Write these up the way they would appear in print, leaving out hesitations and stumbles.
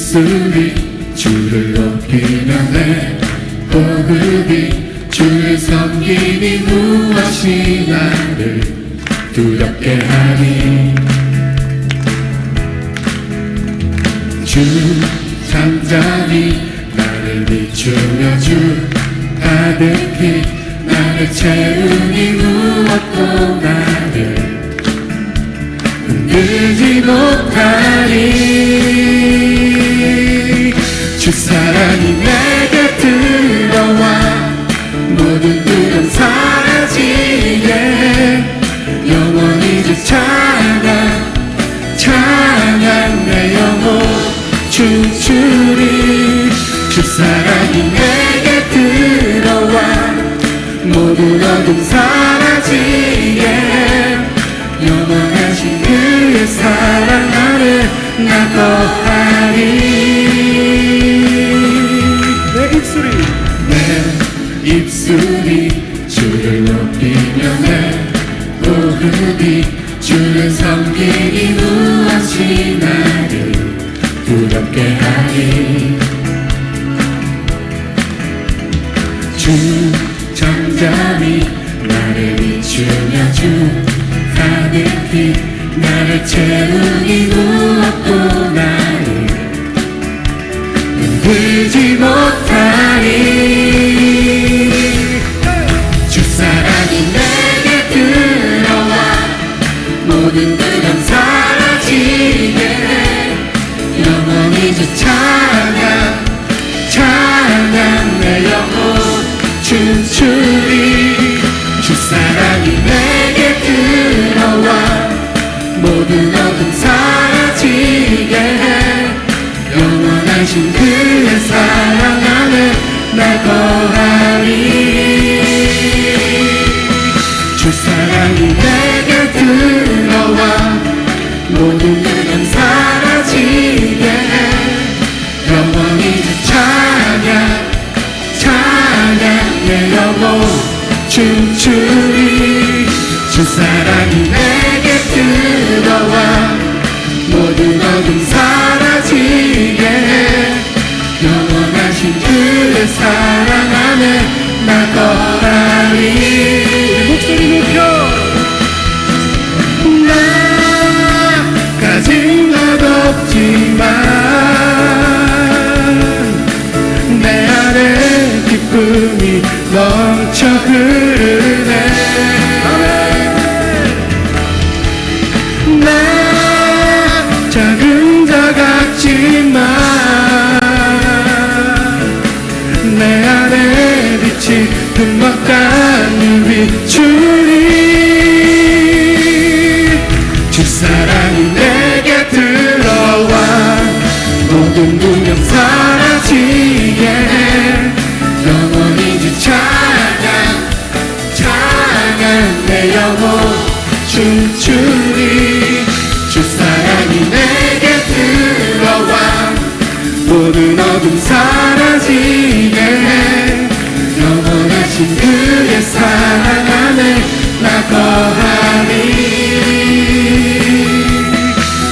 입술이 주를 높이며 내 호흡이 주를 섬기니 무엇이 나를 두렵게 하니. 주 잠잠히 나를 비추며 주 가득히 나를 채우니 무엇도 나를 흔들지 못하리. 주 사랑이 내게 들어와 모든 두려움 사라지게 영원히 주 찬양 찬양 내 영혼 춤추리. 주 사랑이 내게 들어와 모든 어둠 사라지게 영원하신 그의 사랑 안에 나 거하리. 내 입술이 주를 높이며 내 호흡이 주를 섬기니 무엇이 나를 두렵게 하니. 주 잠잠히 나를 비추며 주 가득히 나를 채우니 무엇도 나를 흔들지 못하리. 주 사랑이 내게 들어와 모든 두려움 사라지게 영원히 주 찬양 찬양 내 영혼 춤추리. 주 사랑이 내게 들어와 모든 어둠 사라지게 영원하신 그의 사랑 안에 나 거하리. 주 사랑이 내게 들어와 모든 두려움 사라지게 영원히 주 찬양 찬양 내 영혼 춤추리. 주 사랑이 내게 들어와 모든 어둠 사라지게 영원하신 그의 사랑 안에 나 거하리. 목소리 높여. 나 가진 것 없지만 내 안에 기쁨이 넘쳐 흐르네. 나 작은 자 같지만 내 안에 빛이 금박하늘 비추리. 주 사랑이 내게 들어와 모든 두려움 사라지게 영원히 주 찬양 찬양 내 영혼 춤추리. 주 사랑이 내게 들어와 모든 어둠 사라지게 영원하신 그의 사랑 안에 나 거하리.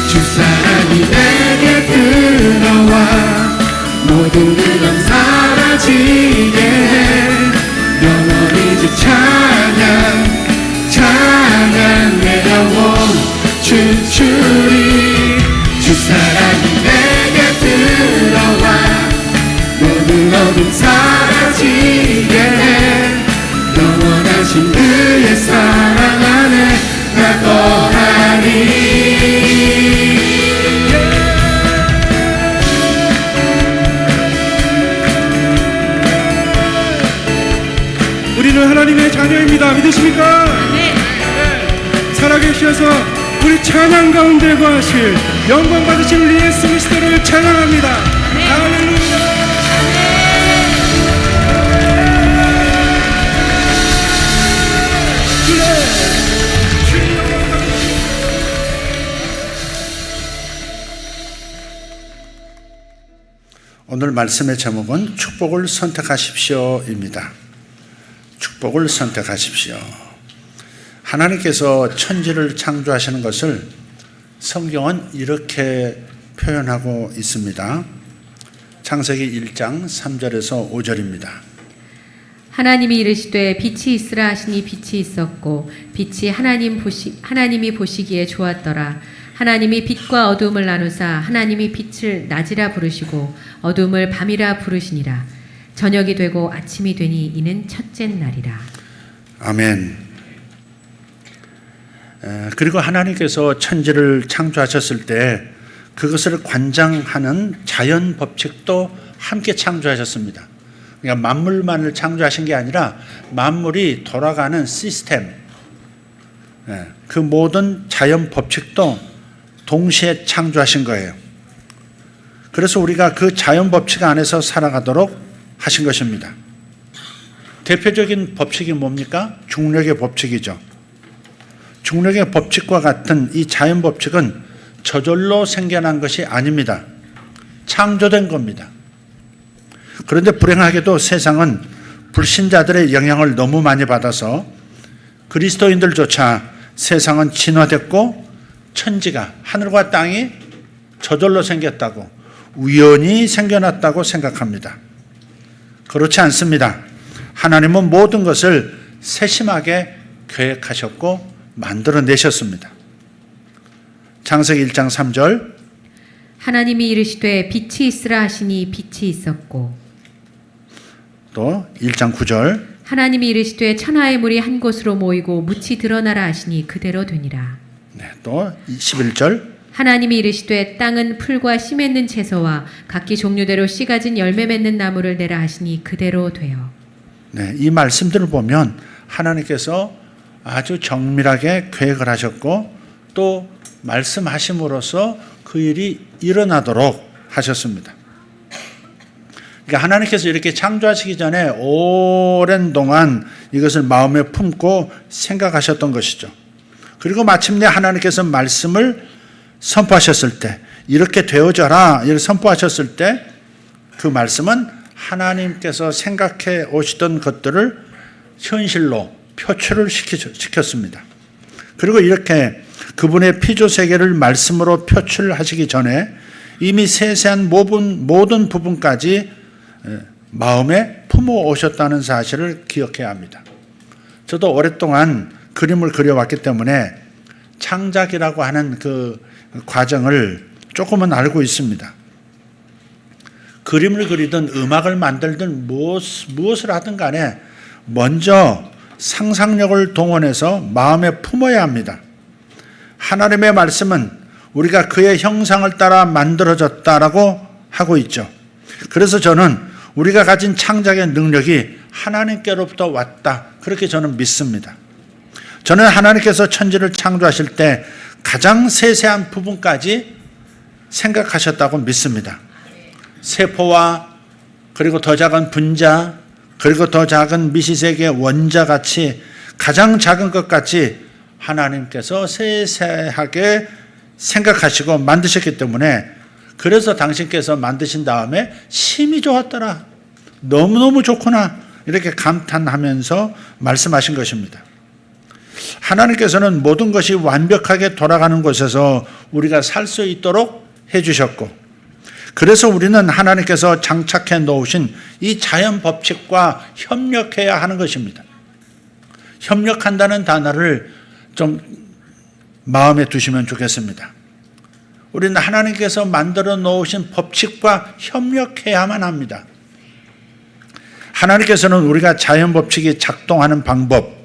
주 사랑이 내게 들어와 모든 두려움 사라지게 영원히 주 찬양 찬양 내 영혼 춤추리. 주 사랑이 내게 들어와 모든 어둠 사라지게 영원하신 그의 사랑 안에 나 거하리. 우리는 하나님의 자녀입니다. 믿으십니까? 네. 살아계셔서 우리 찬양 가운데 거하실 영광 받으신 우리 예수 그리스도를 찬양합니다. 네. 할렐루야. 오늘 말씀의 제목은 축복을 선택하십시오입니다. 축복을 선택하십시오. 하나님께서 천지를 창조하시는 것을 성경은 이렇게 표현하고 있습니다. 창세기 1장 3절에서 5절입니다. 하나님이 이르시되 빛이 있으라 하시니 빛이 있었고 빛이 하나님이 보시기에 좋았더라. 하나님이 빛과 어둠을 나누사 하나님이 빛을 낮이라 부르시고 어둠을 밤이라 부르시니라. 저녁이 되고 아침이 되니 이는 첫째 날이라. 아멘. 그리고 하나님께서 천지를 창조하셨을 때 그것을 관장하는 자연 법칙도 함께 창조하셨습니다. 그러니까 만물만을 창조하신 게 아니라 만물이 돌아가는 시스템, 그 모든 자연 법칙도 동시에 창조하신 거예요. 그래서 우리가 그 자연 법칙 안에서 살아가도록 하신 것입니다. 대표적인 법칙이 뭡니까? 중력의 법칙이죠. 중력의 법칙과 같은 이 자연 법칙은 저절로 생겨난 것이 아닙니다. 창조된 겁니다. 그런데 불행하게도 세상은 불신자들의 영향을 너무 많이 받아서 그리스도인들조차 세상은 진화됐고 천지가 하늘과 땅이 저절로 생겼다고 우연히 생겨났다고 생각합니다. 그렇지 않습니다. 하나님은 모든 것을 세심하게 계획하셨고 만들어내셨습니다. 창세기 1장 3절 하나님이 이르시되 빛이 있으라 하시니 빛이 있었고 또 1장 9절 하나님이 이르시되 천하의 물이 한 곳으로 모이고 묻이 드러나라 하시니 그대로 되니라. 또 11절 하나님이 이르시되 땅은 풀과 씨 맺는 채소와 각기 종류대로 씨 가진 열매 맺는 나무를 내라 하시니 그대로 되어. 이 말씀들을 보면 하나님께서 아주 정밀하게 계획을 하셨고 또 말씀하심으로써 그 일이 일어나도록 하셨습니다. 그러니까 하나님께서 이렇게 창조하시기 전에 오랜 동안 이것을 마음에 품고 생각하셨던 것이죠. 그리고 마침내 하나님께서 말씀을 선포하셨을 때 이렇게 되어져라 이렇게 선포하셨을 때 그 말씀은 하나님께서 생각해 오시던 것들을 현실로 표출을 시켰습니다. 그리고 이렇게 그분의 피조세계를 말씀으로 표출하시기 전에 이미 세세한 모든 부분까지 마음에 품어 오셨다는 사실을 기억해야 합니다. 저도 오랫동안 그림을 그려왔기 때문에 창작이라고 하는 그 과정을 조금은 알고 있습니다. 그림을 그리든 음악을 만들든 무엇을 하든 간에 먼저 상상력을 동원해서 마음에 품어야 합니다. 하나님의 말씀은 우리가 그의 형상을 따라 만들어졌다라고 하고 있죠. 그래서 저는 우리가 가진 창작의 능력이 하나님께로부터 왔다. 그렇게 저는 믿습니다. 저는 하나님께서 천지를 창조하실 때 가장 세세한 부분까지 생각하셨다고 믿습니다. 세포와 그리고 더 작은 분자 그리고 더 작은 미시세계 원자같이 가장 작은 것까지 하나님께서 세세하게 생각하시고 만드셨기 때문에 그래서 당신께서 만드신 다음에 심히 좋았더라. 너무너무 좋구나. 이렇게 감탄하면서 말씀하신 것입니다. 하나님께서는 모든 것이 완벽하게 돌아가는 곳에서 우리가 살 수 있도록 해주셨고 그래서 우리는 하나님께서 장착해 놓으신 이 자연 법칙과 협력해야 하는 것입니다. 협력한다는 단어를 좀 마음에 두시면 좋겠습니다. 우리는 하나님께서 만들어 놓으신 법칙과 협력해야만 합니다. 하나님께서는 우리가 자연 법칙이 작동하는 방법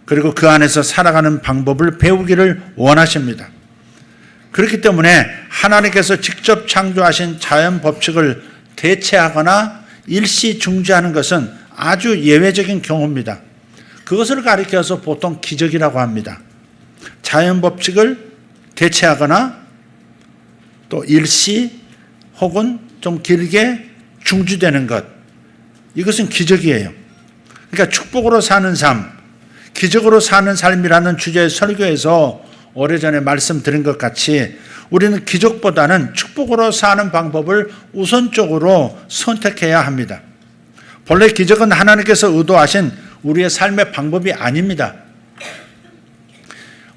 그리고 그 안에서 살아가는 방법을 배우기를 원하십니다. 그렇기 때문에 하나님께서 직접 창조하신 자연 법칙을 대체하거나 일시 중지하는 것은 아주 예외적인 경우입니다. 그것을 가리켜서 보통 기적이라고 합니다. 자연 법칙을 대체하거나 또 일시 혹은 좀 길게 중지되는 것, 이것은 기적이에요. 그러니까 축복으로 사는 삶, 기적으로 사는 삶이라는 주제의 설교에서 오래전에 말씀드린 것 같이 우리는 기적보다는 축복으로 사는 방법을 우선적으로 선택해야 합니다. 본래 기적은 하나님께서 의도하신 우리의 삶의 방법이 아닙니다.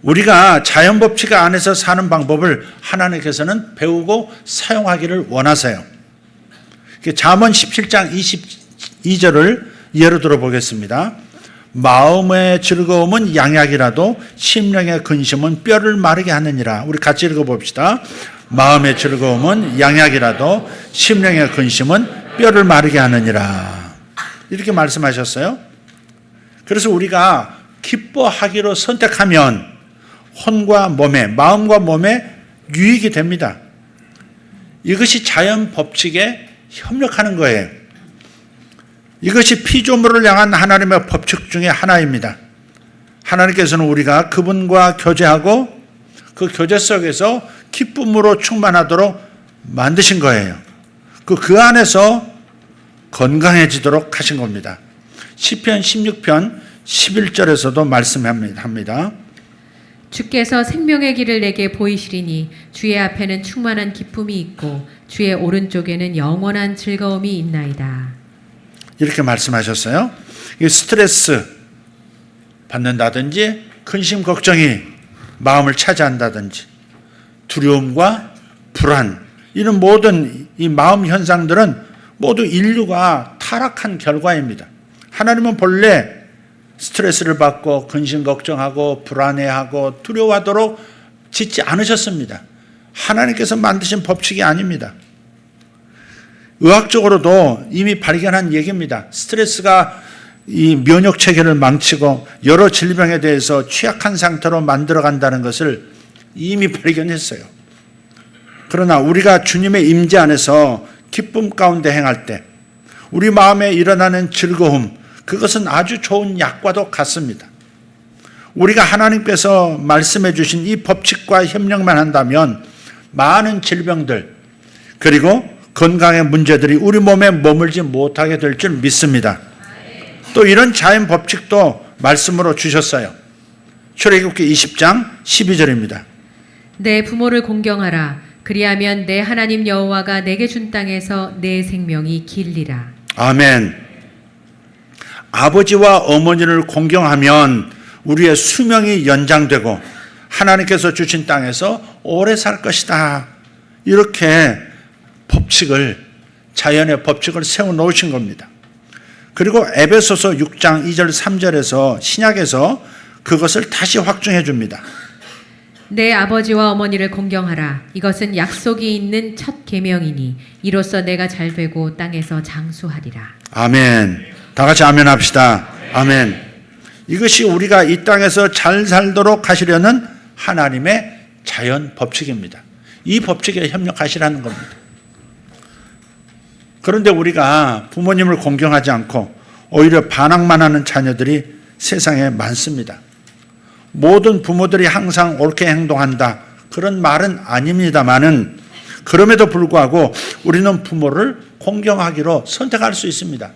우리가 자연 법칙 안에서 사는 방법을 하나님께서는 배우고 사용하기를 원하세요. 잠언 17장 22절을 예로 들어 보겠습니다. 마음의 즐거움은 양약이라도 심령의 근심은 뼈를 마르게 하느니라. 우리 같이 읽어봅시다. 마음의 즐거움은 양약이라도 심령의 근심은 뼈를 마르게 하느니라. 이렇게 말씀하셨어요. 그래서 우리가 기뻐하기로 선택하면 혼과 몸에, 마음과 몸에 유익이 됩니다. 이것이 자연 법칙에 협력하는 거예요. 이것이 피조물을 향한 하나님의 법칙 중에 하나입니다. 하나님께서는 우리가 그분과 교제하고 그 교제 속에서 기쁨으로 충만하도록 만드신 거예요. 그 안에서 건강해지도록 하신 겁니다. 시편 16편 11절에서도 말씀합니다. 주께서 생명의 길을 내게 보이시리니 주의 앞에는 충만한 기쁨이 있고 주의 오른쪽에는 영원한 즐거움이 있나이다. 이렇게 말씀하셨어요. 스트레스 받는다든지 근심 걱정이 마음을 차지한다든지 두려움과 불안, 이런 모든 이 마음 현상들은 모두 인류가 타락한 결과입니다. 하나님은 본래 스트레스를 받고 근심 걱정하고 불안해하고 두려워하도록 짓지 않으셨습니다. 하나님께서 만드신 법칙이 아닙니다. 의학적으로도 이미 발견한 얘기입니다. 스트레스가 이 면역 체계를 망치고 여러 질병에 대해서 취약한 상태로 만들어간다는 것을 이미 발견했어요. 그러나 우리가 주님의 임재 안에서 기쁨 가운데 행할 때 우리 마음에 일어나는 즐거움, 그것은 아주 좋은 약과도 같습니다. 우리가 하나님께서 말씀해 주신 이 법칙과 협력만 한다면 많은 질병들 그리고 건강의 문제들이 우리 몸에 머물지 못하게 될 줄 믿습니다. 또 이런 자연 법칙도 말씀으로 주셨어요. 출애굽기 20장 12절입니다. 내 부모를 공경하라. 그리하면 내 하나님 여호와가 내게 준 땅에서 내 생명이 길리라. 아멘. 아버지와 어머니를 공경하면 우리의 수명이 연장되고 하나님께서 주신 땅에서 오래 살 것이다. 이렇게 법칙을, 자연의 법칙을 세워놓으신 겁니다. 그리고 에베소서 6장 2절 3절에서 신약에서 그것을 다시 확증해 줍니다. 내 아버지와 어머니를 공경하라. 이것은 약속이 있는 첫 계명이니 이로써 내가 잘 되고 땅에서 장수하리라. 아멘. 다 같이 아멘 합시다. 아멘. 이것이 우리가 이 땅에서 잘 살도록 하시려는 하나님의 자연 법칙입니다. 이 법칙에 협력하시라는 겁니다. 그런데 우리가 부모님을 공경하지 않고 오히려 반항만 하는 자녀들이 세상에 많습니다. 모든 부모들이 항상 옳게 행동한다, 그런 말은 아닙니다만은 그럼에도 불구하고 우리는 부모를 공경하기로 선택할 수 있습니다.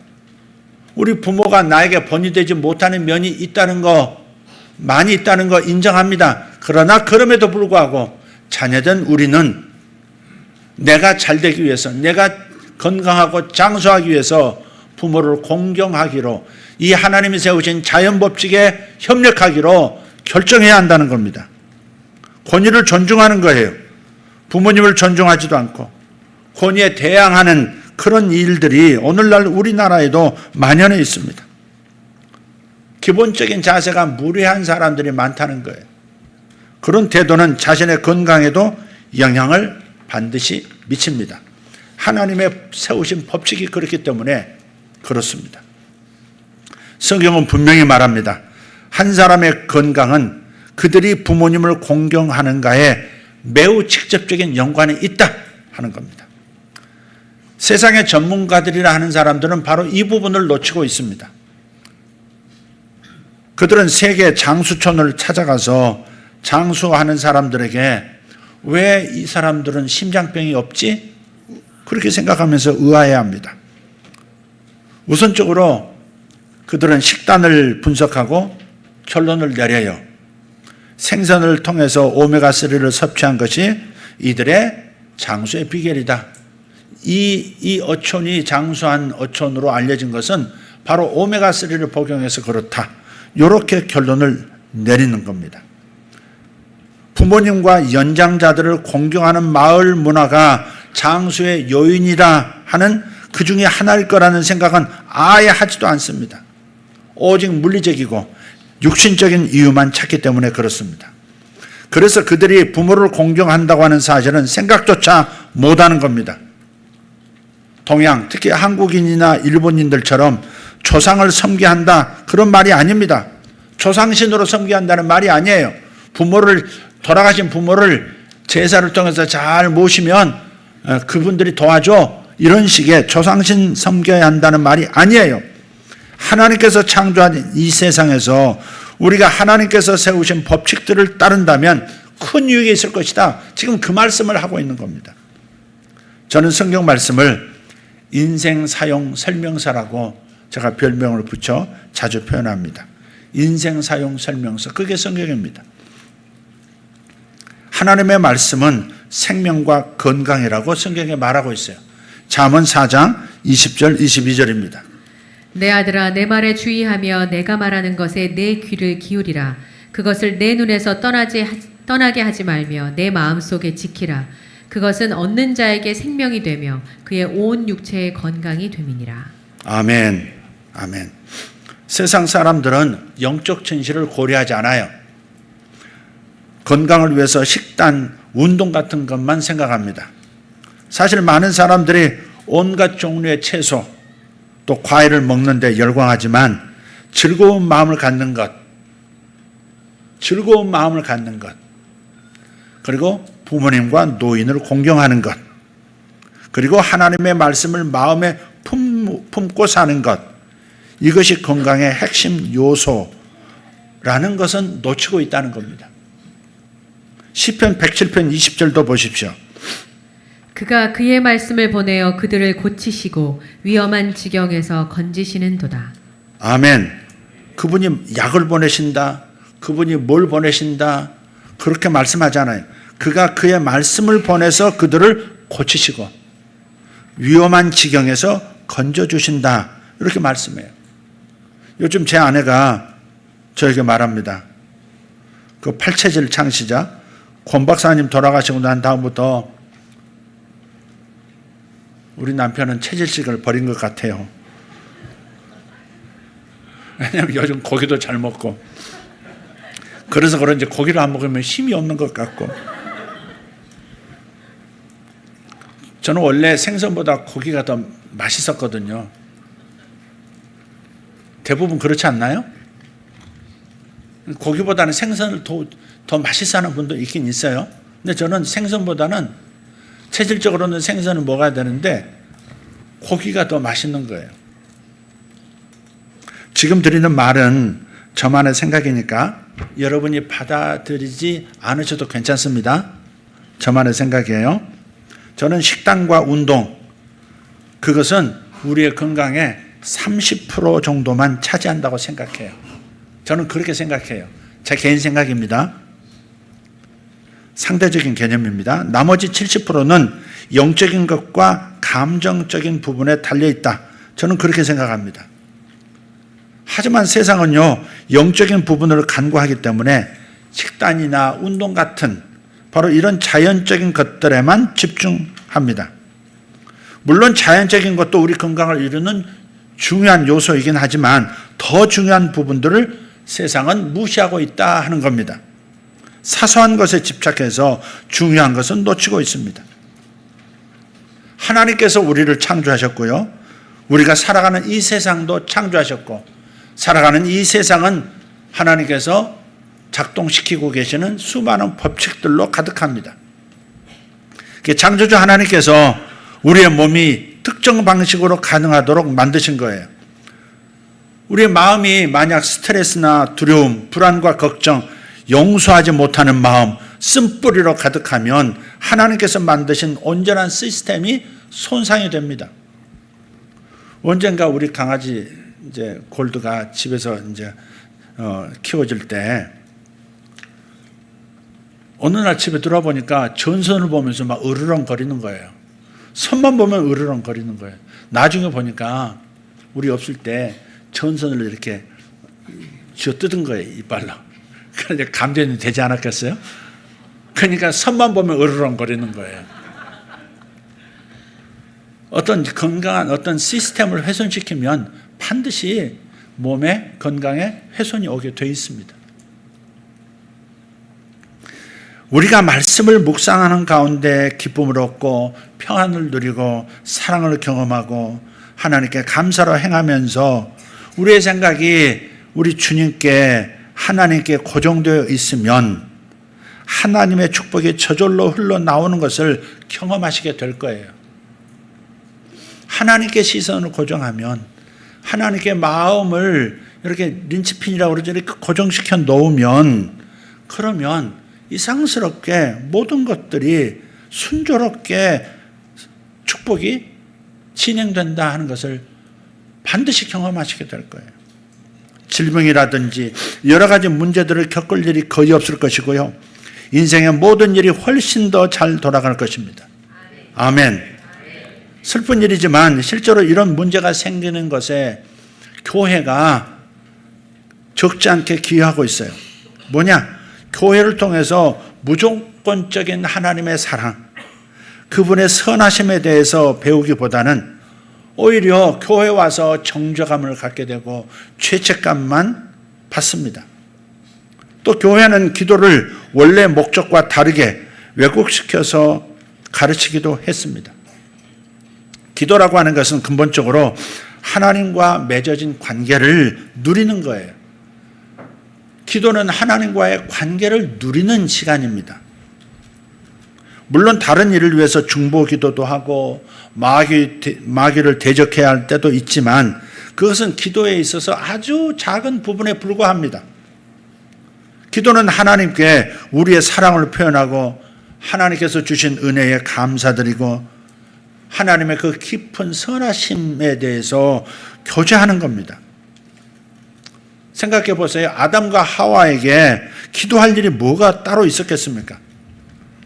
우리 부모가 나에게 본이 되지 못하는 면이 있다는 거, 많이 있다는 거 인정합니다. 그러나 그럼에도 불구하고 자녀된 우리는 내가 잘 되기 위해서, 내가 건강하고 장수하기 위해서 부모를 공경하기로, 이 하나님이 세우신 자연 법칙에 협력하기로 결정해야 한다는 겁니다. 권위를 존중하는 거예요. 부모님을 존중하지도 않고 권위에 대항하는 그런 일들이 오늘날 우리나라에도 만연해 있습니다. 기본적인 자세가 무례한 사람들이 많다는 거예요. 그런 태도는 자신의 건강에도 영향을 반드시 미칩니다. 하나님의 세우신 법칙이 그렇기 때문에 그렇습니다. 성경은 분명히 말합니다. 한 사람의 건강은 그들이 부모님을 공경하는가에 매우 직접적인 연관이 있다 하는 겁니다. 세상의 전문가들이라 하는 사람들은 바로 이 부분을 놓치고 있습니다. 그들은 세계 장수촌을 찾아가서 장수하는 사람들에게 왜 이 사람들은 심장병이 없지? 그렇게 생각하면서 의아해합니다. 우선적으로 그들은 식단을 분석하고 결론을 내려요. 생선을 통해서 오메가3를 섭취한 것이 이들의 장수의 비결이다. 이 어촌이 장수한 어촌으로 알려진 것은 바로 오메가3를 복용해서 그렇다. 이렇게 결론을 내리는 겁니다. 부모님과 연장자들을 공경하는 마을 문화가 장수의 요인이라 하는 그 중에 하나일 거라는 생각은 아예 하지도 않습니다. 오직 물리적이고 육신적인 이유만 찾기 때문에 그렇습니다. 그래서 그들이 부모를 공경한다고 하는 사실은 생각조차 못하는 겁니다. 동양, 특히 한국인이나 일본인들처럼 조상을 섬기한다, 그런 말이 아닙니다. 조상신으로 섬기한다는 말이 아니에요. 돌아가신 부모를 제사를 통해서 잘 모시면 그분들이 도와줘, 이런 식의 조상신 섬겨야 한다는 말이 아니에요. 하나님께서 창조한 이 세상에서 우리가 하나님께서 세우신 법칙들을 따른다면 큰 유익이 있을 것이다. 지금 그 말씀을 하고 있는 겁니다. 저는 성경 말씀을 인생 사용 설명서라고 제가 별명을 붙여 자주 표현합니다. 인생 사용 설명서, 그게 성경입니다. 하나님의 말씀은 생명과 건강이라고 성경에 말하고 있어요. 잠언 4장 20절 22절입니다. 내 아들아 내 말에 주의하며 내가 말하는 것에 내 귀를 기울이라. 그것을 내 눈에서 떠나게 하지 말며 내 마음속에 지키라. 그것은 얻는 자에게 생명이 되며 그의 온 육체의 건강이 됨이니라. 아멘. 아멘. 세상 사람들은 영적 진실을 고려하지 않아요. 건강을 위해서 식단, 운동 같은 것만 생각합니다. 사실 많은 사람들이 온갖 종류의 채소, 또 과일을 먹는 데 열광하지만 즐거운 마음을 갖는 것, 그리고 부모님과 노인을 공경하는 것, 그리고 하나님의 말씀을 마음에 품고 사는 것, 이것이 건강의 핵심 요소라는 것은 놓치고 있다는 겁니다. 시편 107편 20절도 보십시오. 그가 그의 말씀을 보내어 그들을 고치시고 위험한 지경에서 건지시는도다. 아멘. 그분이 약을 보내신다, 그분이 뭘 보내신다, 그렇게 말씀하잖아요. 그가 그의 말씀을 보내서 그들을 고치시고 위험한 지경에서 건져주신다, 이렇게 말씀해요. 요즘 제 아내가 저에게 말합니다. 그 팔체질 창시자 권 박사님 돌아가시고 난 다음부터 우리 남편은 체질식을 버린 것 같아요. 왜냐하면 요즘 고기도 잘 먹고, 그래서 그런지 고기를 안 먹으면 힘이 없는 것 같고. 저는 원래 생선보다 고기가 더 맛있었거든요. 대부분 그렇지 않나요? 고기보다는 생선을 더 맛있어 하는 분도 있긴 있어요. 근데 저는 생선보다는 체질적으로는 생선을 먹어야 되는데 고기가 더 맛있는 거예요. 지금 드리는 말은 저만의 생각이니까 여러분이 받아들이지 않으셔도 괜찮습니다. 저만의 생각이에요. 저는 식단과 운동, 그것은 우리의 건강의 30% 정도만 차지한다고 생각해요. 저는 그렇게 생각해요. 제 개인 생각입니다. 상대적인 개념입니다. 나머지 70%는 영적인 것과 감정적인 부분에 달려있다. 저는 그렇게 생각합니다. 하지만 세상은요, 영적인 부분을 간과하기 때문에 식단이나 운동 같은 바로 이런 자연적인 것들에만 집중합니다. 물론 자연적인 것도 우리 건강을 이루는 중요한 요소이긴 하지만 더 중요한 부분들을 세상은 무시하고 있다 하는 겁니다. 사소한 것에 집착해서 중요한 것은 놓치고 있습니다. 하나님께서 우리를 창조하셨고요, 우리가 살아가는 이 세상도 창조하셨고, 살아가는 이 세상은 하나님께서 작동시키고 계시는 수많은 법칙들로 가득합니다. 창조주 하나님께서 우리의 몸이 특정 방식으로 가능하도록 만드신 거예요. 우리의 마음이 만약 스트레스나 두려움, 불안과 걱정, 용서하지 못하는 마음, 쓴뿌리로 가득하면 하나님께서 만드신 온전한 시스템이 손상이 됩니다. 언젠가 우리 강아지 이제 골드가 집에서 이제 키워질 때 어느 날 집에 들어보니까 전선을 보면서 막 으르렁거리는 거예요. 선만 보면 으르렁거리는 거예요. 나중에 보니까 우리 없을 때 전선을 이렇게 쥐어 뜯은 거예요, 이빨로. 그러니까 감전이 되지 않았겠어요? 그러니까 선만 보면 으르렁거리는 거예요. 어떤 건강한 어떤 시스템을 훼손시키면 반드시 몸의 건강에 훼손이 오게 되어 있습니다. 우리가 말씀을 묵상하는 가운데 기쁨을 얻고 평안을 누리고 사랑을 경험하고 하나님께 감사로 행하면서 우리의 생각이 우리 주님께 하나님께 고정되어 있으면 하나님의 축복이 저절로 흘러나오는 것을 경험하시게 될 거예요. 하나님께 시선을 고정하면 하나님께 마음을 이렇게 린치핀이라고 그러죠. 이렇게 고정시켜 놓으면 그러면 이상스럽게 모든 것들이 순조롭게 축복이 진행된다 하는 것을 반드시 경험하시게 될 거예요. 질병이라든지 여러 가지 문제들을 겪을 일이 거의 없을 것이고요. 인생의 모든 일이 훨씬 더 잘 돌아갈 것입니다. 아멘. 슬픈 일이지만 실제로 이런 문제가 생기는 것에 교회가 적지 않게 기여하고 있어요. 뭐냐? 교회를 통해서 무조건적인 하나님의 사랑, 그분의 선하심에 대해서 배우기보다는 오히려 교회 와서 정죄감을 갖게 되고 죄책감만 받습니다. 또 교회는 기도를 원래 목적과 다르게 왜곡시켜서 가르치기도 했습니다. 기도라고 하는 것은 근본적으로 하나님과 맺어진 관계를 누리는 거예요. 기도는 하나님과의 관계를 누리는 시간입니다. 물론 다른 일을 위해서 중보 기도도 하고 마귀를 대적해야 할 때도 있지만 그것은 기도에 있어서 아주 작은 부분에 불과합니다. 기도는 하나님께 우리의 사랑을 표현하고 하나님께서 주신 은혜에 감사드리고 하나님의 그 깊은 선하심에 대해서 교제하는 겁니다. 생각해 보세요. 아담과 하와에게 기도할 일이 뭐가 따로 있었겠습니까?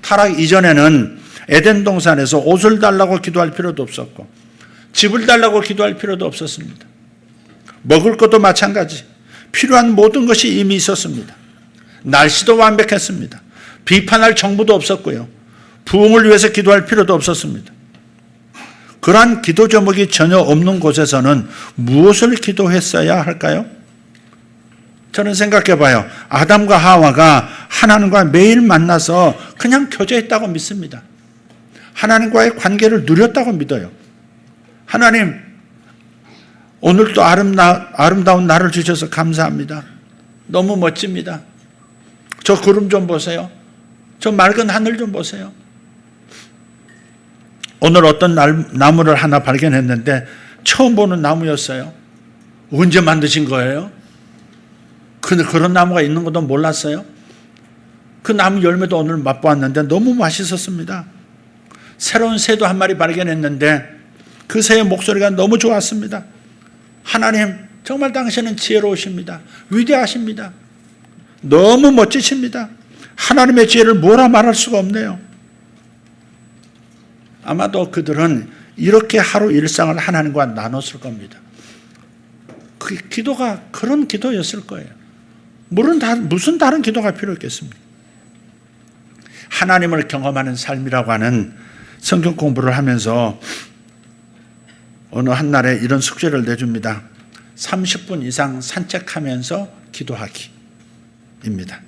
타락 이전에는 에덴 동산에서 옷을 달라고 기도할 필요도 없었고 집을 달라고 기도할 필요도 없었습니다. 먹을 것도 마찬가지. 필요한 모든 것이 이미 있었습니다. 날씨도 완벽했습니다. 비판할 정부도 없었고요. 부흥을 위해서 기도할 필요도 없었습니다. 그러한 기도 제목이 전혀 없는 곳에서는 무엇을 기도했어야 할까요? 저는 생각해 봐요. 아담과 하와가 하나님과 매일 만나서 그냥 교제했다고 믿습니다. 하나님과의 관계를 누렸다고 믿어요. 하나님, 오늘도 아름다운 날을 주셔서 감사합니다. 너무 멋집니다. 저 구름 좀 보세요. 저 맑은 하늘 좀 보세요. 오늘 어떤 나무를 하나 발견했는데 처음 보는 나무였어요. 언제 만드신 거예요? 근데 그런 나무가 있는 것도 몰랐어요. 그 나무 열매도 오늘 맛보았는데 너무 맛있었습니다. 새로운 새도 한 마리 발견했는데 그 새의 목소리가 너무 좋았습니다. 하나님, 정말 당신은 지혜로우십니다. 위대하십니다. 너무 멋지십니다. 하나님의 지혜를 뭐라 말할 수가 없네요. 아마도 그들은 이렇게 하루 일상을 하나님과 나눴을 겁니다. 그 기도가 그런 기도였을 거예요. 무슨 다른 기도가 필요했겠습니까? 하나님을 경험하는 삶이라고 하는 성경 공부를 하면서 어느 한 날에 이런 숙제를 내줍니다. 30분 이상 산책하면서 기도하기입니다.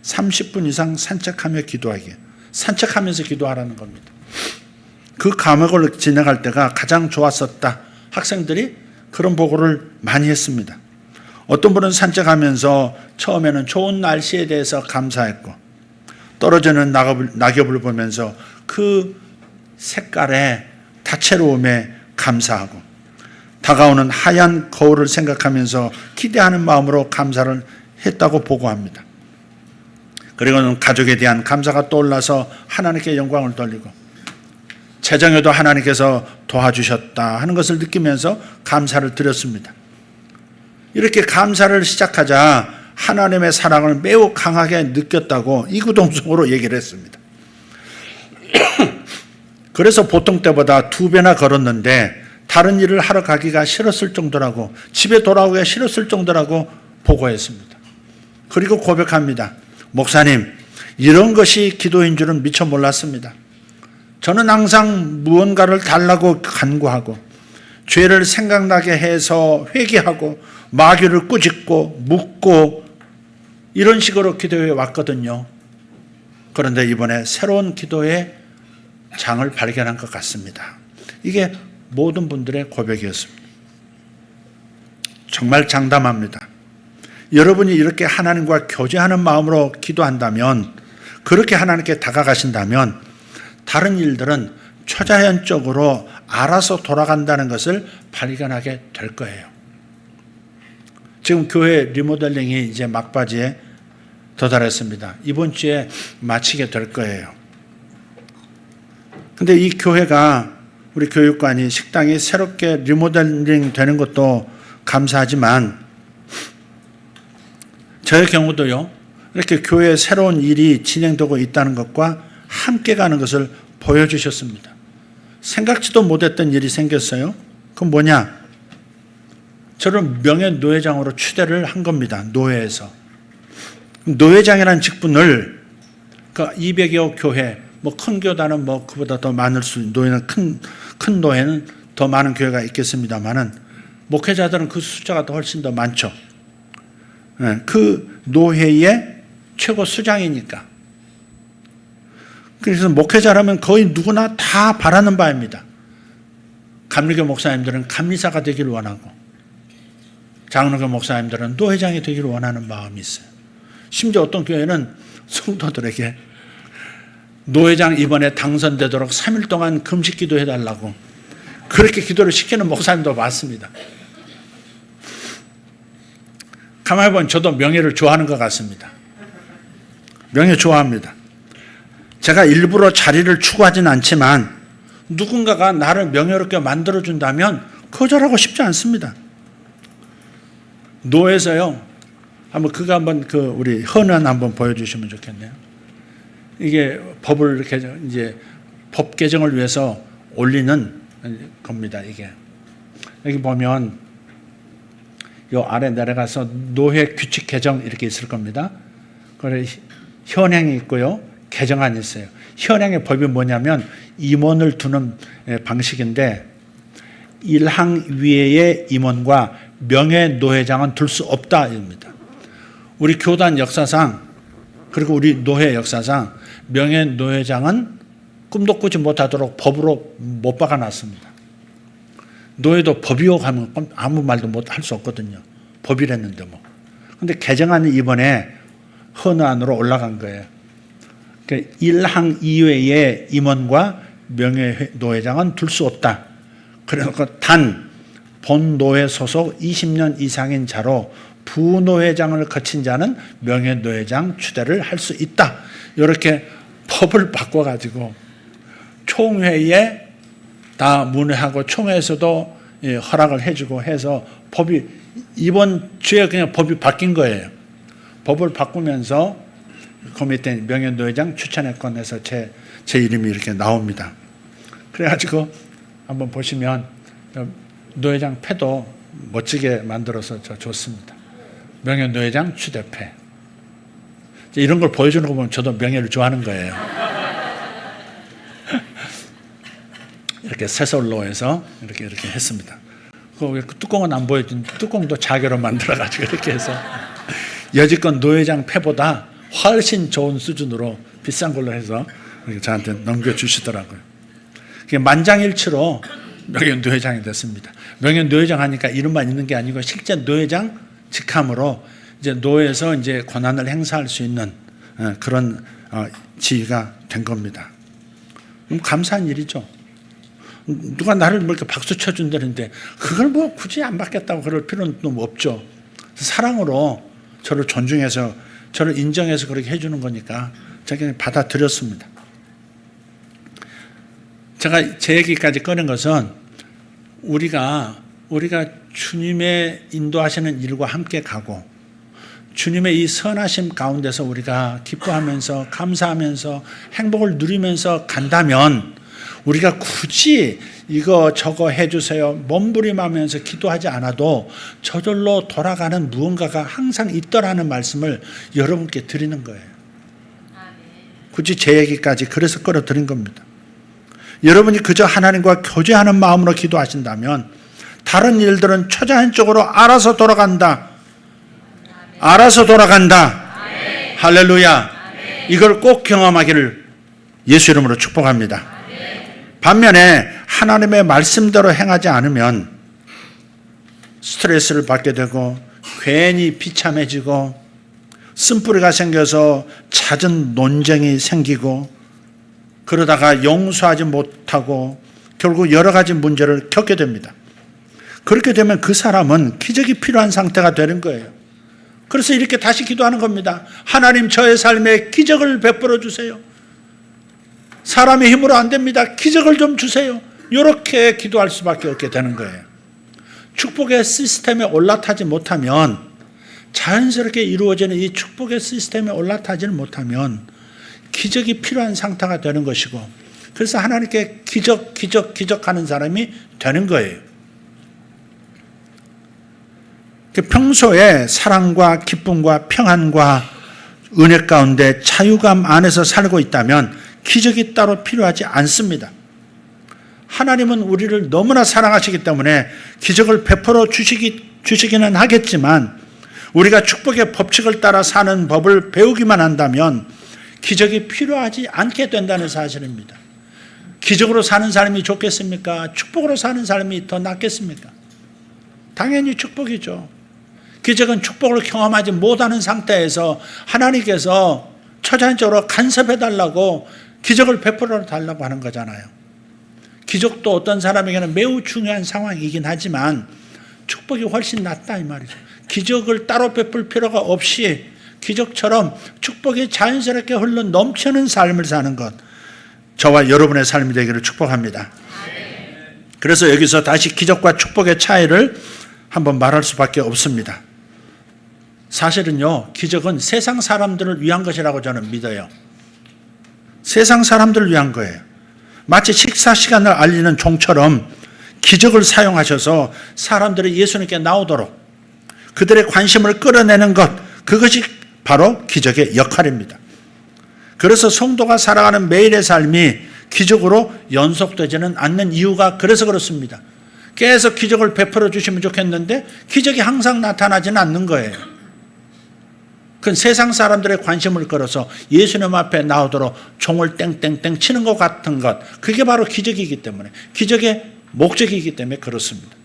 30분 이상 산책하며 기도하기. 산책하면서 기도하라는 겁니다. 그 과목을 진행할 때가 가장 좋았었다. 학생들이 그런 보고를 많이 했습니다. 어떤 분은 산책하면서 처음에는 좋은 날씨에 대해서 감사했고 떨어지는 낙엽을 보면서 그 색깔의 다채로움에 감사하고 다가오는 하얀 거울을 생각하면서 기대하는 마음으로 감사를 했다고 보고합니다. 그리고는 가족에 대한 감사가 떠올라서 하나님께 영광을 돌리고 재정에도 하나님께서 도와주셨다 하는 것을 느끼면서 감사를 드렸습니다. 이렇게 감사를 시작하자 하나님의 사랑을 매우 강하게 느꼈다고 이구동성으로 얘기를 했습니다. 그래서 보통 때보다 2배나 걸었는데 다른 일을 하러 가기가 싫었을 정도라고 집에 돌아오기가 싫었을 정도라고 보고했습니다. 그리고 고백합니다. 목사님, 이런 것이 기도인 줄은 미처 몰랐습니다. 저는 항상 무언가를 달라고 간구하고 죄를 생각나게 해서 회개하고 마귀를 꾸짖고 묻고 이런 식으로 기도해 왔거든요. 그런데 이번에 새로운 기도의 장을 발견한 것 같습니다. 이게 모든 분들의 고백이었습니다. 정말 장담합니다. 여러분이 이렇게 하나님과 교제하는 마음으로 기도한다면, 그렇게 하나님께 다가가신다면 다른 일들은 초자연적으로 알아서 돌아간다는 것을 발견하게 될 거예요. 지금 교회 리모델링이 이제 막바지에 도달했습니다. 이번 주에 마치게 될 거예요. 근데 이 교회가, 우리 교육관이, 식당이 새롭게 리모델링 되는 것도 감사하지만 저의 경우도요, 이렇게 교회에 새로운 일이 진행되고 있다는 것과 함께 가는 것을 보여주셨습니다. 생각지도 못했던 일이 생겼어요. 그건 뭐냐? 저를 명예노회장으로 추대를 한 겁니다. 노회에서. 노회장이라는 직분을 그 200여 교회, 뭐 큰 교단은 뭐 그보다 더 많을 수 있는, 노회는 큰 노회는 더 많은 교회가 있겠습니다만은 목회자들은 그 숫자가 더 훨씬 더 많죠. 그 노회의 최고 수장이니까. 그래서 목회자라면 거의 누구나 다 바라는 바입니다. 감리교 목사님들은 감리사가 되기를 원하고, 장로교 목사님들은 노회장이 되기를 원하는 마음이 있어요. 심지어 어떤 교회는 성도들에게 노회장 이번에 당선되도록 3일 동안 금식 기도해달라고 그렇게 기도를 시키는 목사님도 많습니다. 가만히 보면 저도 명예를 좋아하는 것 같습니다. 명예 좋아합니다. 제가 일부러 자리를 추구하진 않지만 누군가가 나를 명예롭게 만들어준다면 거절하고 싶지 않습니다. 노에서요, 한번 우리 헌안 한번 보여주시면 좋겠네요. 이게 법을 이렇게 이제 법 개정을 위해서 올리는 겁니다. 이게 여기 보면 요 아래 내려가서 노회 규칙 개정 이렇게 있을 겁니다. 그래 현행이 있고요, 개정안이 있어요. 현행의 법이 뭐냐면 임원을 두는 방식인데 1항 위에의 임원과 명예노회장은 둘 수 없다입니다. 우리 교단 역사상, 그리고 우리 노회 역사상 명예노회장은 꿈도 꾸지 못하도록 법으로 못 박아놨습니다. 노회도 법이요 하면 아무 말도 못 할 수 없거든요. 법이랬는데 뭐. 근데 개정안이 이번에 헌안으로 올라간 거예요. 그러니까 1항 이외의 임원과 명예노회장은 둘 수 없다. 그래서 단 본노회 소속 20년 이상인 자로 부노회장을 거친 자는 명예노회장 추대를 할 수 있다. 이렇게 법을 바꿔가지고 총회에 다 문의하고 총회에서도 허락을 해주고 해서 법이 이번 주에 그냥 법이 바뀐 거예요. 법을 바꾸면서 그 밑에 명예노회장 추천회권 해서 제 이름이 이렇게 나옵니다. 그래가지고 한번 보시면 노회장 패도 멋지게 만들어서 좋습니다. 명예노회장 추대패. 이런 걸 보여주는 거 보면 저도 명예를 좋아하는 거예요. 이렇게 새솔로에서 이렇게 했습니다. 그 뚜껑은 안 보여준, 뚜껑도 자개로 만들어가지고 이렇게 해서 여지껏 노회장 패보다 훨씬 좋은 수준으로 비싼 걸로 해서 저한테 넘겨주시더라고요. 그게 만장일치로 명예노회장이 됐습니다. 명예노회장 하니까 이름만 있는 게 아니고 실제 노회장 직함으로 이제 노회에서 이제 권한을 행사할 수 있는 그런 지위가 된 겁니다. 감사한 일이죠. 누가 나를 뭐 이렇게 박수 쳐준다는데 그걸 뭐 굳이 안 받겠다고 그럴 필요는 없죠. 사랑으로 저를 존중해서 저를 인정해서 그렇게 해주는 거니까 제가 받아들였습니다. 제가 제 얘기까지 꺼낸 것은 우리가 주님의 인도하시는 일과 함께 가고 주님의 이 선하심 가운데서 우리가 기뻐하면서 감사하면서 행복을 누리면서 간다면 우리가 굳이 이거 저거 해주세요 몸부림하면서 기도하지 않아도 저절로 돌아가는 무언가가 항상 있더라는 말씀을 여러분께 드리는 거예요. 굳이 제 얘기까지 그래서 끌어드린 겁니다. 여러분이 그저 하나님과 교제하는 마음으로 기도하신다면 다른 일들은 초자연적으로 알아서 돌아간다. 알아서 돌아간다. 할렐루야. 이걸 꼭 경험하기를 예수 이름으로 축복합니다. 반면에 하나님의 말씀대로 행하지 않으면 스트레스를 받게 되고 괜히 비참해지고 쓴뿌리가 생겨서 잦은 논쟁이 생기고 그러다가 용서하지 못하고 결국 여러 가지 문제를 겪게 됩니다. 그렇게 되면 그 사람은 기적이 필요한 상태가 되는 거예요. 그래서 이렇게 다시 기도하는 겁니다. 하나님, 저의 삶에 기적을 베풀어 주세요. 사람의 힘으로 안 됩니다. 기적을 좀 주세요. 이렇게 기도할 수밖에 없게 되는 거예요. 축복의 시스템에 올라타지 못하면, 자연스럽게 이루어지는 이 축복의 시스템에 올라타지 못하면 기적이 필요한 상태가 되는 것이고, 그래서 하나님께 기적하는 사람이 되는 거예요. 평소에 사랑과 기쁨과 평안과 은혜 가운데 자유감 안에서 살고 있다면 기적이 따로 필요하지 않습니다. 하나님은 우리를 너무나 사랑하시기 때문에 기적을 베풀어 주시기는 하겠지만, 우리가 축복의 법칙을 따라 사는 법을 배우기만 한다면 기적이 필요하지 않게 된다는 사실입니다. 기적으로 사는 사람이 좋겠습니까? 축복으로 사는 사람이 더 낫겠습니까? 당연히 축복이죠. 기적은 축복을 경험하지 못하는 상태에서 하나님께서 초자연적으로 간섭해달라고 기적을 베풀어 달라고 하는 거잖아요. 기적도 어떤 사람에게는 매우 중요한 상황이긴 하지만 축복이 훨씬 낫다 이 말이죠. 기적을 따로 베풀 필요가 없이 기적처럼 축복이 자연스럽게 흘러 넘치는 삶을 사는 것, 저와 여러분의 삶이 되기를 축복합니다. 그래서 여기서 다시 기적과 축복의 차이를 한번 말할 수밖에 없습니다. 사실은요, 기적은 세상 사람들을 위한 것이라고 저는 믿어요. 세상 사람들을 위한 거예요. 마치 식사 시간을 알리는 종처럼 기적을 사용하셔서 사람들이 예수님께 나오도록 그들의 관심을 끌어내는 것, 그것이 바로 기적의 역할입니다. 그래서 성도가 살아가는 매일의 삶이 기적으로 연속되지는 않는 이유가 그래서 그렇습니다. 계속 기적을 베풀어 주시면 좋겠는데 기적이 항상 나타나지는 않는 거예요. 그건 세상 사람들의 관심을 끌어서 예수님 앞에 나오도록 종을 땡땡땡 치는 것 같은 것, 그게 바로 기적이기 때문에, 기적의 목적이기 때문에 그렇습니다.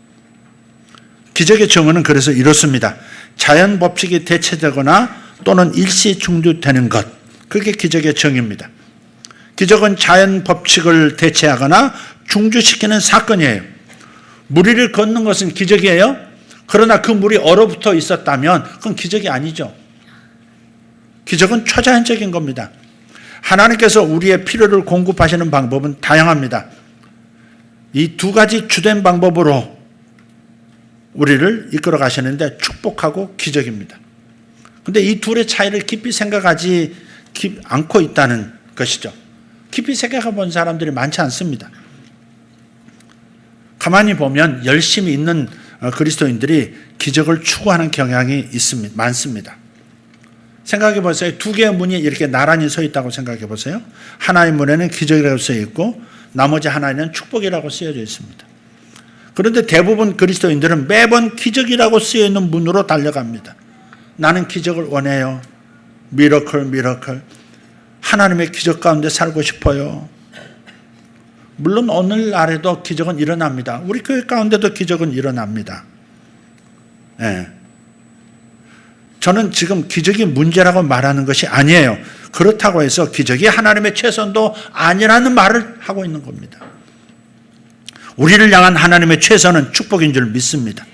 기적의 정의는 그래서 이렇습니다. 자연 법칙이 대체되거나 또는 일시 중지되는 것, 그게 기적의 정의입니다. 기적은 자연 법칙을 대체하거나 중지시키는 사건이에요. 무리를 걷는 것은 기적이에요. 그러나 그 물이 얼어붙어 있었다면 그건 기적이 아니죠. 기적은 초자연적인 겁니다. 하나님께서 우리의 필요를 공급하시는 방법은 다양합니다. 이 두 가지 주된 방법으로 우리를 이끌어 가시는데 축복하고 기적입니다. 그런데 이 둘의 차이를 깊이 생각하지 않고 있다는 것이죠. 깊이 생각해 본 사람들이 많지 않습니다. 가만히 보면 열심히 있는 그리스도인들이 기적을 추구하는 경향이 많습니다. 생각해 보세요. 두 개의 문이 이렇게 나란히 서 있다고 생각해 보세요. 하나의 문에는 기적이라고 쓰여 있고 나머지 하나는 축복이라고 쓰여져 있습니다. 그런데 대부분 그리스도인들은 매번 기적이라고 쓰여 있는 문으로 달려갑니다. 나는 기적을 원해요. 미러클. 하나님의 기적 가운데 살고 싶어요. 물론 오늘날에도 기적은 일어납니다. 우리 교회 가운데도 기적은 일어납니다. 네. 저는 지금 기적이 문제라고 말하는 것이 아니에요. 그렇다고 해서 기적이 하나님의 최선도 아니라는 말을 하고 있는 겁니다. 우리를 향한 하나님의 최선은 축복인 줄 믿습니다.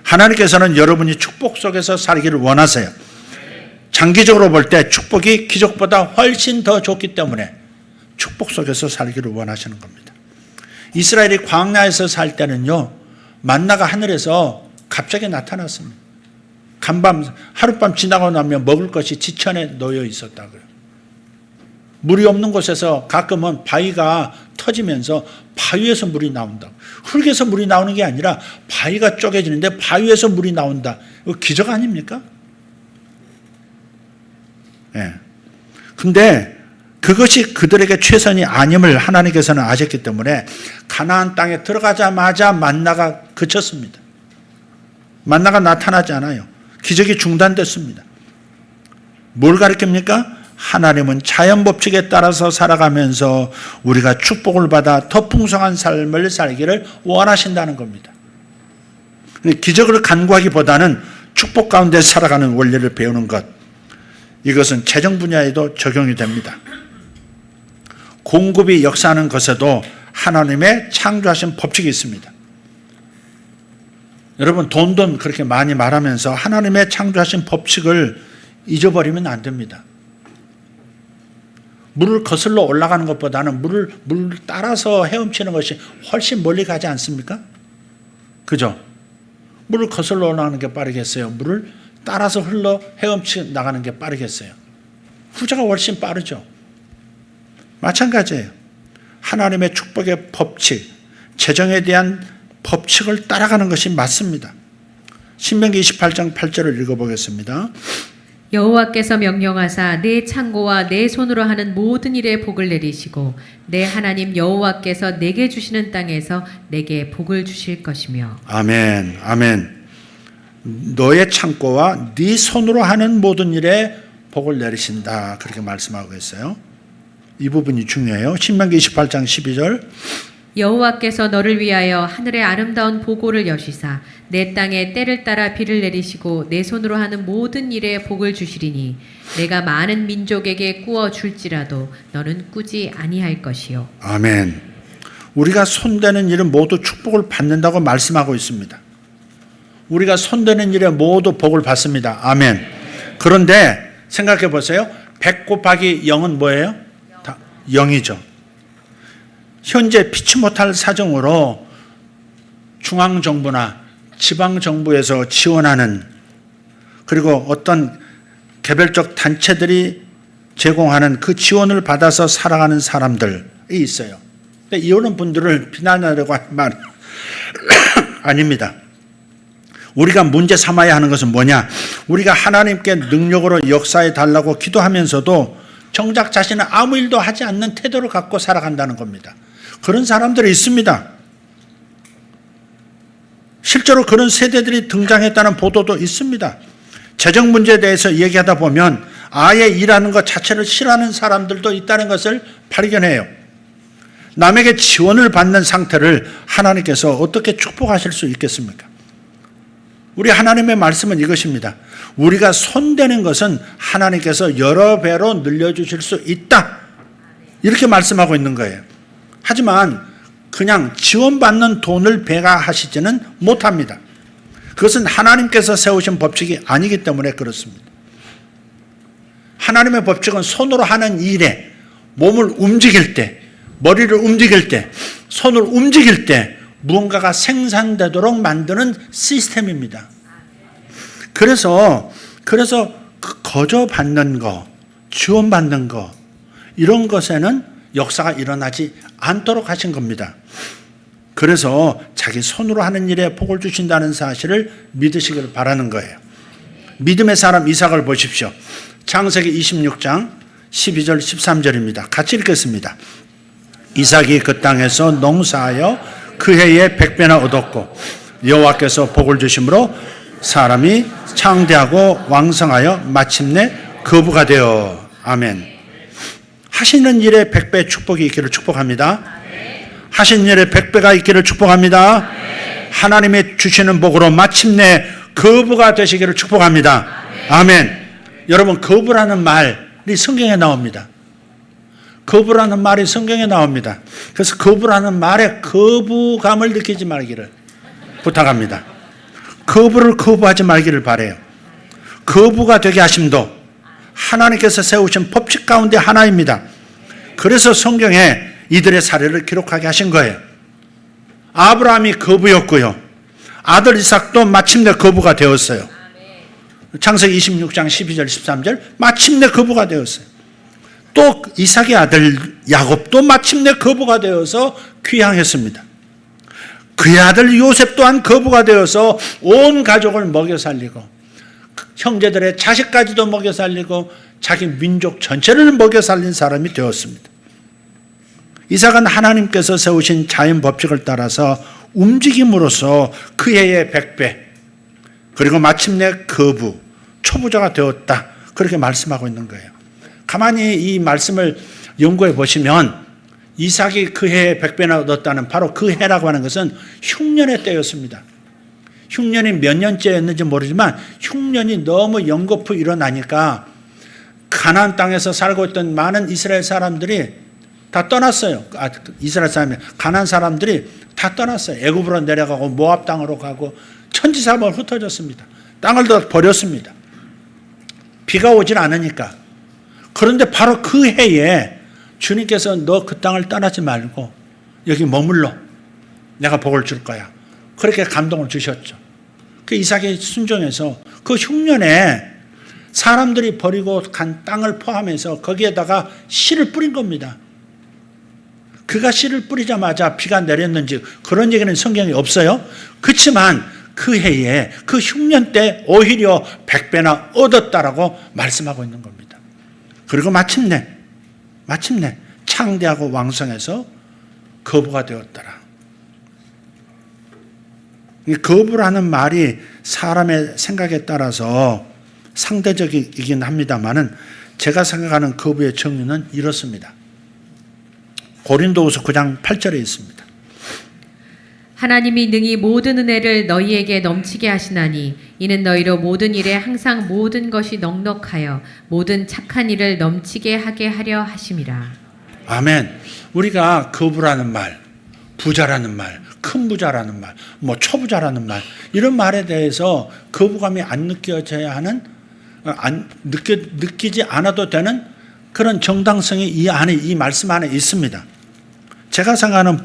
하나님께서는 여러분이 축복 속에서 살기를 원하세요. 장기적으로 볼 때 축복이 기적보다 훨씬 더 좋기 때문에 축복 속에서 살기를 원하시는 겁니다. 이스라엘이 광야에서 살 때는요, 만나가 하늘에서 갑자기 나타났습니다. 하룻밤 지나고 나면 먹을 것이 지천에 놓여 있었다고요. 물이 없는 곳에서 가끔은 바위가 터지면서 바위에서 물이 나온다. 흙에서 물이 나오는 게 아니라 바위가 쪼개지는데 바위에서 물이 나온다. 이거 기적 아닙니까? 예. 근데 그것이 그들에게 최선이 아님을 하나님께서는 아셨기 때문에 가나안 땅에 들어가자마자 만나가 그쳤습니다. 만나가 나타나지 않아요. 기적이 중단됐습니다. 뭘 가리킵니까? 하나님은 자연 법칙에 따라서 살아가면서 우리가 축복을 받아 더 풍성한 삶을 살기를 원하신다는 겁니다. 기적을 간구하기보다는 축복 가운데 살아가는 원리를 배우는 것, 이것은 재정 분야에도 적용이 됩니다. 공급이 역사하는 것에도 하나님의 창조하신 법칙이 있습니다. 여러분, 돈 그렇게 많이 말하면서 하나님의 창조하신 법칙을 잊어버리면 안 됩니다. 물을 거슬러 올라가는 것보다는 물을 따라서 헤엄치는 것이 훨씬 멀리 가지 않습니까? 그죠? 물을 거슬러 올라가는 게 빠르겠어요? 물을 따라서 흘러 헤엄치 나가는 게 빠르겠어요? 후자가 훨씬 빠르죠. 마찬가지예요. 하나님의 축복의 법칙, 재정에 대한 법칙을 따라가는 것이 맞습니다. 신명기 28장 8절을 읽어보겠습니다. 여호와께서 명령하사 내 창고와 내 손으로 하는 모든 일에 복을 내리시고 내 하나님 여호와께서 내게 주시는 땅에서 내게 복을 주실 것이며. 아멘, 아멘. 너의 창고와 네 손으로 하는 모든 일에 복을 내리신다, 그렇게 말씀하고 있어요. 이 부분이 중요해요. 신명기 28장 12절. 여호와께서 너를 위하여 하늘의 아름다운 보고를 여시사 내 땅에 때를 따라 비를 내리시고 내 손으로 하는 모든 일에 복을 주시리니 내가 많은 민족에게 꾸어 줄지라도 너는 꾸지 아니할 것이요. 아멘. 우리가 손대는 일은 모두 축복을 받는다고 말씀하고 있습니다. 우리가 손대는 일에 모두 복을 받습니다. 아멘. 그런데 생각해 보세요. 100 곱하기 0은 뭐예요? 0이죠. 현재 피치 못할 사정으로 중앙정부나 지방정부에서 지원하는, 그리고 어떤 개별적 단체들이 제공하는 그 지원을 받아서 살아가는 사람들이 있어요. 근데 이런 분들을 비난하려고 하는 말 아닙니다. 우리가 문제 삼아야 하는 것은 뭐냐? 우리가 하나님께 능력으로 역사해 달라고 기도하면서도 정작 자신은 아무 일도 하지 않는 태도를 갖고 살아간다는 겁니다. 그런 사람들이 있습니다. 실제로 그런 세대들이 등장했다는 보도도 있습니다. 재정 문제에 대해서 얘기하다 보면 아예 일하는 것 자체를 싫어하는 사람들도 있다는 것을 발견해요. 남에게 지원을 받는 상태를 하나님께서 어떻게 축복하실 수 있겠습니까? 우리 하나님의 말씀은 이것입니다. 우리가 손대는 것은 하나님께서 여러 배로 늘려주실 수 있다, 이렇게 말씀하고 있는 거예요. 하지만 그냥 지원받는 돈을 배가하시지는 못합니다. 그것은 하나님께서 세우신 법칙이 아니기 때문에 그렇습니다. 하나님의 법칙은 손으로 하는 일에, 몸을 움직일 때, 머리를 움직일 때, 손을 움직일 때 무언가가 생산되도록 만드는 시스템입니다. 그래서 거저받는 거, 지원받는 거, 이런 것에는 역사가 일어나지 않도록 하신 겁니다. 그래서 자기 손으로 하는 일에 복을 주신다는 사실을 믿으시길 바라는 거예요. 믿음의 사람 이삭을 보십시오. 창세기 26장 12절 13절입니다. 같이 읽겠습니다. 이삭이 그 땅에서 농사하여 그 해에 100배나 얻었고 여호와께서 복을 주심으로 사람이 창대하고 왕성하여 마침내 거부가 되어. 아멘. 하시는 일에 100배 축복이 있기를 축복합니다. 하시는 일에 100배가 있기를 축복합니다. 하나님의 주시는 복으로 마침내 거부가 되시기를 축복합니다. 아멘. 여러분, 거부라는 말이 성경에 나옵니다. 거부라는 말이 성경에 나옵니다. 그래서 거부라는 말에 거부감을 느끼지 말기를 부탁합니다. 거부를 거부하지 말기를 바라요. 거부가 되게 하심도 하나님께서 세우신 법칙 가운데 하나입니다. 그래서 성경에 이들의 사례를 기록하게 하신 거예요. 아브라함이 거부였고요, 아들 이삭도 마침내 거부가 되었어요. 창세기 26장 12절 13절 마침내 거부가 되었어요. 또 이삭의 아들 야곱도 마침내 거부가 되어서 귀향했습니다. 그의 아들 요셉 또한 거부가 되어서 온 가족을 먹여 살리고 형제들의 자식까지도 먹여 살리고 자기 민족 전체를 먹여 살린 사람이 되었습니다. 이삭은 하나님께서 세우신 자연 법칙을 따라서 움직임으로써 그 해의 100배, 그리고 마침내 거부, 초부자가 되었다. 그렇게 말씀하고 있는 거예요. 가만히 이 말씀을 연구해 보시면 이삭이 그 해에 100배나 얻었다는 바로 그 해라고 하는 것은 흉년의 때였습니다. 흉년이 몇 년째였는지 모르지만 흉년이 너무 연거푸 일어나니까 가나안 땅에서 살고 있던 많은 이스라엘 사람들이 다 떠났어요. 이스라엘 사람이, 가나안 사람들이 다 떠났어요. 애굽으로 내려가고 모압 땅으로 가고 천지사방으로 흩어졌습니다. 땅을 다 버렸습니다. 비가 오질 않으니까. 그런데 바로 그 해에 주님께서 너 그 땅을 떠나지 말고 여기 머물러. 내가 복을 줄 거야. 그렇게 감동을 주셨죠. 그 이삭이 순종해서 그 흉년에 사람들이 버리고 간 땅을 포함해서 거기에다가 씨를 뿌린 겁니다. 그가 씨를 뿌리자마자 비가 내렸는지 그런 얘기는 성경에 없어요. 그렇지만 그 해에 그 흉년 때 오히려 100배나 얻었다라고 말씀하고 있는 겁니다. 그리고 마침내 창대하고 왕성해서 거부가 되었더라. 이 거부라는 말이 사람의 생각에 따라서 상대적이긴 합니다만은 제가 생각하는 거부의 정의는 이렇습니다. 고린도후서 9장 8절에 있습니다. 하나님이 능히 모든 은혜를 너희에게 넘치게 하시나니 이는 너희로 모든 일에 항상 모든 것이 넉넉하여 모든 착한 일을 넘치게 하게 하려 하심이라. 아멘. 우리가 거부라는 말, 부자라는 말, 큰 부자라는 말, 뭐 초부자라는 말, 이런 말에 대해서 거부감이 안 느껴져야 하는, 느끼지 않아도 되는 그런 정당성이 이 안에, 이 말씀 안에 있습니다. 제가 생각하는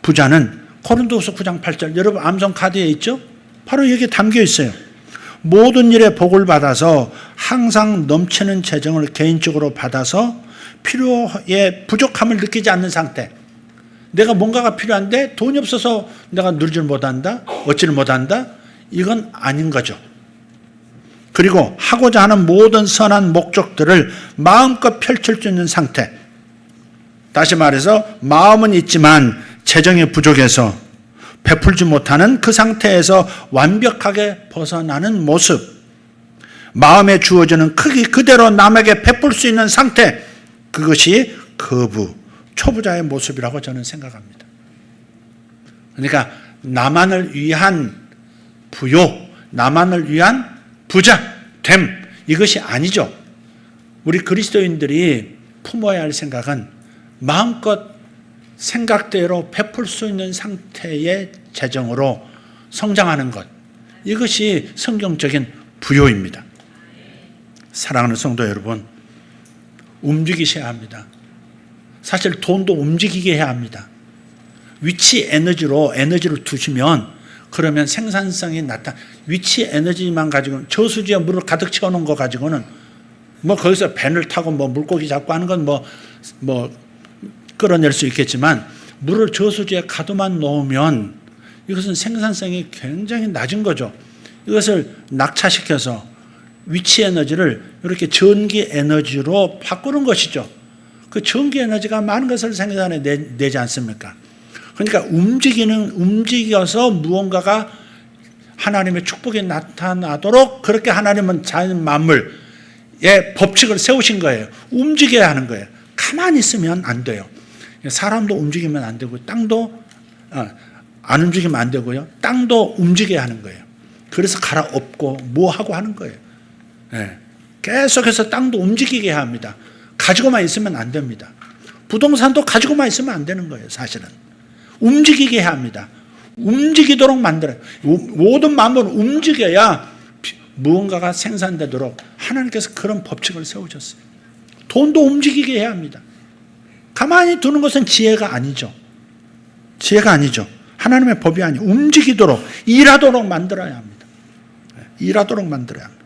부자는 고린도후서 9장 8절, 여러분 암송 카드에 있죠? 바로 여기 담겨 있어요. 모든 일에 복을 받아서 항상 넘치는 재정을 개인적으로 받아서 필요에 부족함을 느끼지 않는 상태. 내가 뭔가가 필요한데 돈이 없어서 내가 누리질 못한다, 얻지를 못한다, 이건 아닌 거죠. 그리고 하고자 하는 모든 선한 목적들을 마음껏 펼칠 수 있는 상태. 다시 말해서 마음은 있지만 재정이 부족해서 베풀지 못하는 그 상태에서 완벽하게 벗어나는 모습. 마음에 주어지는 크기 그대로 남에게 베풀 수 있는 상태. 그것이 거부, 초부자의 모습이라고 저는 생각합니다. 그러니까 나만을 위한 부요, 나만을 위한 부자, 됨, 이것이 아니죠. 우리 그리스도인들이 품어야 할 생각은 마음껏 생각대로 베풀 수 있는 상태의 재정으로 성장하는 것. 이것이 성경적인 부요입니다. 사랑하는 성도 여러분, 움직이셔야 합니다. 사실 돈도 움직이게 해야 합니다. 위치 에너지를 두시면 그러면 생산성이 위치 에너지만 가지고는 저수지에 물을 가득 채워놓은 거 가지고는 뭐 거기서 밴을 타고 뭐 물고기 잡고 하는 건 뭐 끌어낼 수 있겠지만 물을 저수지에 가둬만 놓으면 이것은 생산성이 굉장히 낮은 거죠. 이것을 낙차시켜서 위치 에너지를 이렇게 전기 에너지로 바꾸는 것이죠. 그 전기 에너지가 많은 것을 생산해 내지 않습니까? 그러니까 움직여서 무언가가 하나님의 축복이 나타나도록 그렇게 하나님은 자연 만물의 법칙을 세우신 거예요. 움직여야 하는 거예요. 가만히 있으면 안 돼요. 사람도 움직이면 안 되고 땅도 안 움직이면 안 되고요. 땅도 움직여야 하는 거예요. 그래서 갈아엎고 뭐 하고 하는 거예요. 네. 계속해서 땅도 움직이게 해야 합니다. 가지고만 있으면 안 됩니다. 부동산도 가지고만 있으면 안 되는 거예요. 사실은 움직이게 해야 합니다. 움직이도록 만들어요. 모든 만물을 움직여야 무언가가 생산되도록 하나님께서 그런 법칙을 세우셨어요. 돈도 움직이게 해야 합니다. 가만히 두는 것은 지혜가 아니죠. 지혜가 아니죠. 하나님의 법이 아니에요. 움직이도록, 일하도록 만들어야 합니다. 일하도록 만들어야 합니다.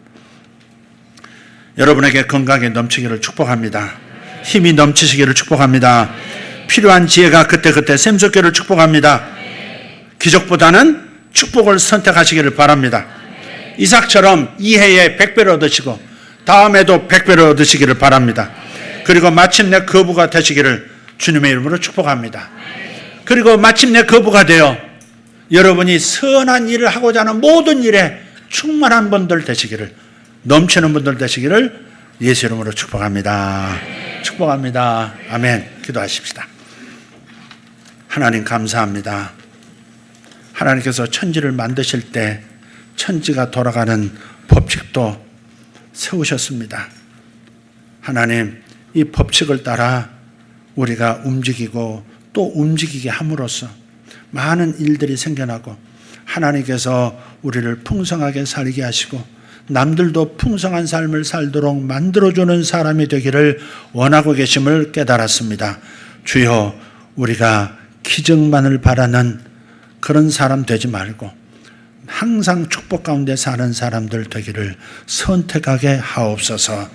여러분에게 건강에 넘치기를 축복합니다. 힘이 넘치시기를 축복합니다. 필요한 지혜가 그때그때 샘솟기를 축복합니다. 기적보다는 축복을 선택하시기를 바랍니다. 이삭처럼 이 해에 100배를 얻으시고 다음에도 100배로 얻으시기를 바랍니다. 그리고 마침내 거부가 되시기를 주님의 이름으로 축복합니다. 그리고 마침내 거부가 되어 여러분이 선한 일을 하고자 하는 모든 일에 충만한 분들 되시기를, 넘치는 분들 되시기를 예수 이름으로 축복합니다. 축복합니다. 아멘. 기도하십시다. 하나님 감사합니다. 하나님께서 천지를 만드실 때 천지가 돌아가는 법칙도 세우셨습니다. 하나님, 이 법칙을 따라 우리가 움직이고 또 움직이게 함으로써 많은 일들이 생겨나고 하나님께서 우리를 풍성하게 살게 하시고 남들도 풍성한 삶을 살도록 만들어주는 사람이 되기를 원하고 계심을 깨달았습니다. 주여, 우리가 기적만을 바라는 그런 사람 되지 말고 항상 축복 가운데 사는 사람들 되기를 선택하게 하옵소서.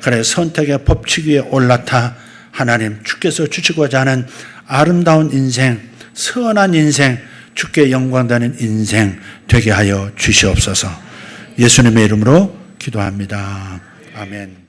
그래, 선택의 법칙 위에 올라타 하나님 주께서 주시고자 하는 아름다운 인생, 선한 인생, 주께 영광되는 인생 되게 하여 주시옵소서. 예수님의 이름으로 기도합니다. 아멘.